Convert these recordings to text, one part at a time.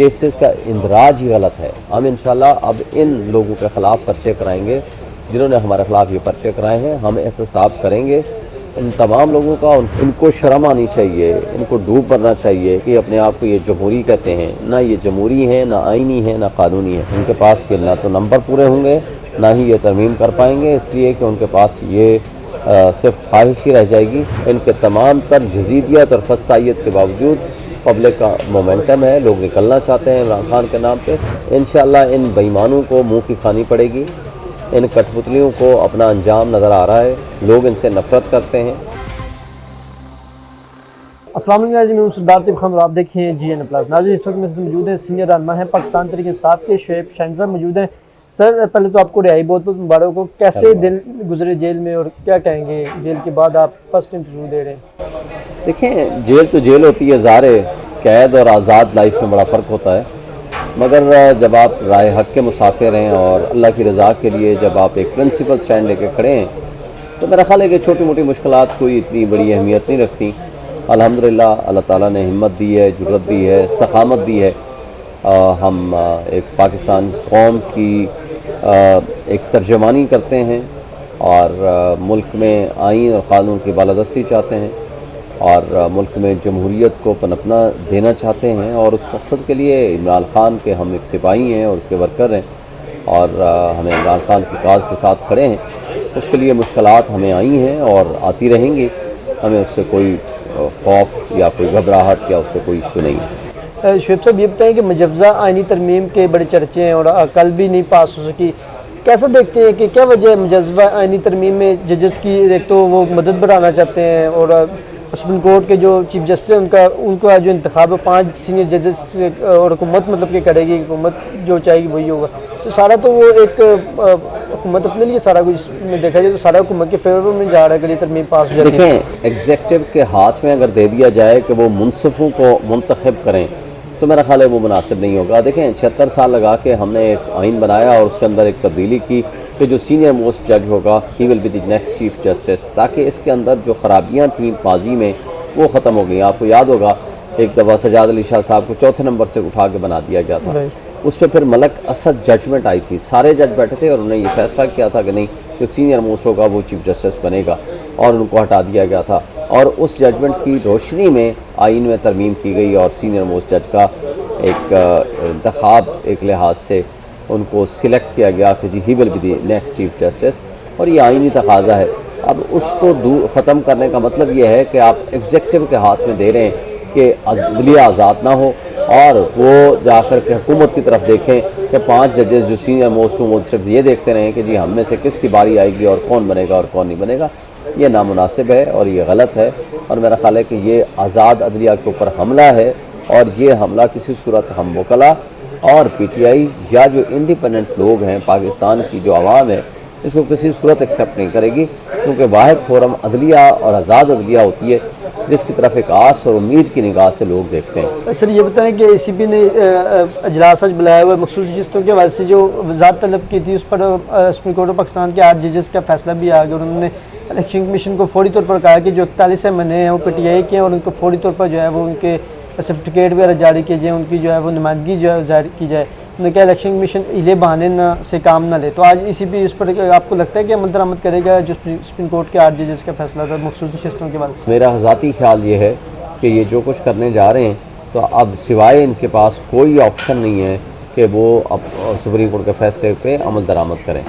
Cases کا اندراج ہی غلط ہے۔ ہم انشاءاللہ اب ان لوگوں کے خلاف پرچے کرائیں گے جنہوں نے ہمارے خلاف یہ پرچے کرائے ہیں، ہم احتساب کریں گے ان تمام لوگوں کا۔ ان کو شرم آنی چاہیے، ان کو ڈوب مرنا چاہیے کہ اپنے آپ کو یہ جمہوری کہتے ہیں۔ نہ یہ جمہوری ہیں، نہ آئینی ہیں، نہ قانونی ہیں۔ ان کے پاس یہ نہ تو نمبر پورے ہوں گے، نہ ہی یہ ترمیم کر پائیں گے، اس لیے کہ ان کے پاس یہ صرف خواہش ہی رہ جائے گی۔ ان کے تمام تر جزیدیت اور فسطائیت کے باوجود پبلک کا مومنٹم ہے، لوگ نکلنا چاہتے ہیں عمران خان کے نام پہ۔ انشاءاللہ ان بے ایمانوں کو منہ کی کھانی پڑے گی، ان کٹ پتلیوں کو اپنا انجام نظر آ رہا ہے، لوگ ان سے نفرت کرتے ہیں۔ السلام علیکم ناظرین، میں سردار طیب خان اور آپ دیکھیں جی این پلس۔ ناظرین اس وقت میں موجود ہیں سینئر رہنما ہیں پاکستان تحریک انصاف کے شعیب شاہین صاحب موجود ہیں۔ سر پہلے تو آپ کو رہائی بہت بہت مبارک ہو، کیسے دن گزرے جیل میں اور کیا کہیں گے جیل کے بعد آپ فرسٹ انٹرویو دے رہے ہیں؟ دیکھیں جیل تو جیل ہوتی ہے، ظاہر ہے قید اور آزاد لائف میں بڑا فرق ہوتا ہے، مگر جب آپ رائے حق کے مسافر ہیں اور اللہ کی رضا کے لیے جب آپ ایک پرنسپل سٹینڈ لے کے کھڑے ہیں تو میرا خیال ہے کہ چھوٹی موٹی مشکلات کوئی اتنی بڑی اہمیت نہیں رکھتی۔ الحمدللہ اللہ تعالیٰ نے ہمت دی ہے، جرأت دی ہے، استقامت دی ہے۔ ہم ایک پاکستان قوم کی ایک ترجمانی کرتے ہیں اور ملک میں آئین اور قانون کی بالادستی چاہتے ہیں اور ملک میں جمہوریت کو پنپنا دینا چاہتے ہیں، اور اس مقصد کے لیے عمران خان کے ہم ایک سپاہی ہیں اور اس کے ورکر ہیں، اور ہمیں عمران خان کی کاز کے ساتھ کھڑے ہیں۔ اس کے لیے مشکلات ہمیں آئی ہیں اور آتی رہیں گی، ہمیں اس سے کوئی خوف یا کوئی گھبراہٹ یا اس سے کوئی ایشو نہیں ہے۔ شعیب صاحب یہ بتائیں کہ مجوزہ آئینی ترمیم کے بڑے چرچے ہیں اور کل بھی نہیں پاس ہو سکی، کیسا دیکھتے ہیں کہ کیا وجہ ہے مجوزہ آئینی ترمیم میں ججز کی؟ ایک تو وہ مدد بڑھانا چاہتے ہیں اور سپریم کورٹ کے جو چیف جسٹس ہیں ان کا جو انتخاب ہے 5 سینئر ججز سے اور حکومت مطلب کہ کرے گی، حکومت جو چاہے گی وہی ہوگا، تو سارا تو وہ ایک حکومت اپنے لیے سارا کچھ میں دیکھا جائے تو سارا حکومت کے فیور میں جا رہا ہے کہ یہ ترمیم پاس ہو جاتی ہے۔ دیکھیں ایگزیکٹو کے ہاتھ میں اگر دے دیا جائے کہ وہ منصفوں کو منتخب کریں تو میرا خیال ہے وہ مناسب نہیں ہوگا۔ دیکھیں 76 سال لگا کے ہم نے ایک آئین بنایا اور اس کے اندر ایک تبدیلی کی کہ جو سینئر موسٹ جج ہوگا he will be the next chief justice, تاکہ اس کے اندر جو خرابیاں تھیں ماضی میں وہ ختم ہو گئی۔ آپ کو یاد ہوگا ایک دفعہ سجاد علی شاہ صاحب کو 4تھے نمبر سے اٹھا کے بنا دیا گیا تھا، اس پہ پھر ملک اسد ججمنٹ آئی تھی، سارے جج بیٹھے تھے اور انہوں نے یہ فیصلہ کیا تھا کہ نہیں جو سینئر موسٹ ہوگا وہ چیف جسٹس بنے گا، اور ان کو ہٹا دیا گیا تھا، اور اس ججمنٹ کی روشنی میں آئین میں ترمیم کی گئی اور سینئر موسٹ جج کا ایک انتخاب ایک لحاظ سے ان کو سلیکٹ کیا گیا کہ جی he will be the next chief justice, اور یہ آئینی تقاضا ہے۔ اب اس کو ختم کرنے کا مطلب یہ ہے کہ آپ ایگزیکٹو کے ہاتھ میں دے رہے ہیں کہ عدلیہ آزاد نہ ہو، اور وہ جا کر کے حکومت کی طرف دیکھیں کہ 5 ججز جو سینئر موسٹ ہوں وہ صرف یہ دیکھتے رہیں کہ جی ہم میں سے کس کی باری آئے گی اور کون بنے گا اور کون نہیں بنے گا۔ یہ نامناسب ہے اور یہ غلط ہے، اور میرا خیال ہے کہ یہ آزاد عدلیہ کے اوپر حملہ ہے، اور یہ حملہ کسی صورت ہم وکلا اور پی ٹی آئی یا جو انڈیپینڈنٹ لوگ ہیں پاکستان کی جو عوام ہے اس کو کسی صورت ایکسیپٹ نہیں کرے گی، کیونکہ واحد فورم عدلیہ اور آزاد عدلیہ ہوتی ہے جس کی طرف ایک آس اور امید کی نگاہ سے لوگ دیکھتے ہیں۔ سر یہ بتائیں کہ اے سی پی نے اجلاس آج بلایا ہوا ہے مخصوص ججوں کے حوالے سے جو وزارت طلب کی تھی، اس پر سپریم کورٹ آف پاکستان کے 8 ججز کا فیصلہ بھی آ گیا، اور انہوں نے الیکشن کمیشن کو فوری طور پر کہا کہ جو 41 ایم ہیں وہ پی ٹی آئی کے ہیں اور ان کو فوری طور پر جو ہے وہ ان کے سرٹیفکیٹ وغیرہ جاری کیے جائیں، ان کی جو ہے وہ نمائندگی جو ہے ظاہر کی جائے۔ انہوں نے کہا الیکشن کمیشن ہیلے بہانے سے کام نہ لے، تو آج اسی پہ اس پر آپ کو لگتا ہے کہ عمل درآمد کرے گا جو سپریم کورٹ کے 8 ججز کا فیصلہ تھا مخصوص نشستوں کے بعد؟ میرا ذاتی خیال یہ ہے کہ یہ جو کچھ کرنے جا رہے ہیں تو اب سوائے ان کے پاس کوئی آپشن نہیں ہے کہ وہ اب سپریم کورٹ کے فیصلے پہ عمل درآمد کریں۔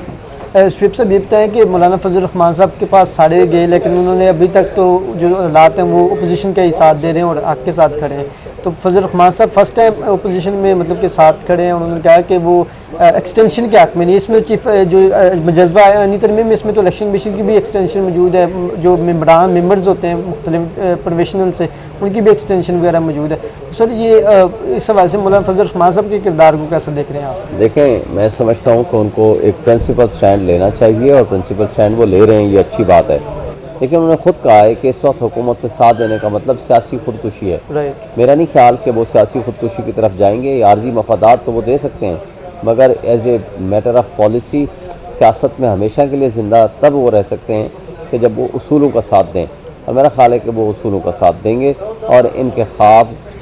شعیب صاحب یہ بتائیں کہ مولانا فضل الرحمان صاحب کے پاس سارے گئے لیکن انہوں نے ابھی تک تو جو حالات ہیں وہ اپوزیشن کا ہی ساتھ دے رہے ہیں اور حق کے ساتھ کھڑے ہیں، تو فضل الرحمان صاحب فرسٹ ٹائم اپوزیشن میں مطلب کہ ساتھ کھڑے ہیں، اور انہوں نے کہا کہ وہ ایکسٹینشن کے حق میں نہیں، اس میں چیف جو مجوزہ آئینی ترمیم میں اس میں تو الیکشن کمیشن کی بھی ایکسٹینشن موجود ہے، جو ممبرز ہوتے ہیں مختلف پروفیشنل سے ان کی بھی ایکسٹینشن وغیرہ موجود ہے۔ سر یہ اس حوالے سے مولانا فضل الرحمان صاحب کے کردار کو کیسا دیکھ رہے ہیں آپ؟ دیکھیں میں سمجھتا ہوں کہ ان کو ایک پرنسپل سٹینڈ لینا چاہیے، اور پرنسپل سٹینڈ وہ لے رہے ہیں، یہ اچھی بات ہے، لیکن انہوں نے خود کہا ہے کہ اس وقت حکومت کے ساتھ دینے کا مطلب سیاسی خودکشی ہے۔ میرا نہیں خیال کہ وہ سیاسی خودکشی کی طرف جائیں گے، عارضی مفادات تو وہ دے سکتے ہیں، مگر as a matter of policy سیاست میں ہمیشہ کے لیے زندہ تب وہ رہ سکتے ہیں کہ جب وہ اصولوں کا ساتھ دیں، اور میرا خیال ہے کہ وہ اصولوں کا ساتھ دیں گے، اور ان کے خواب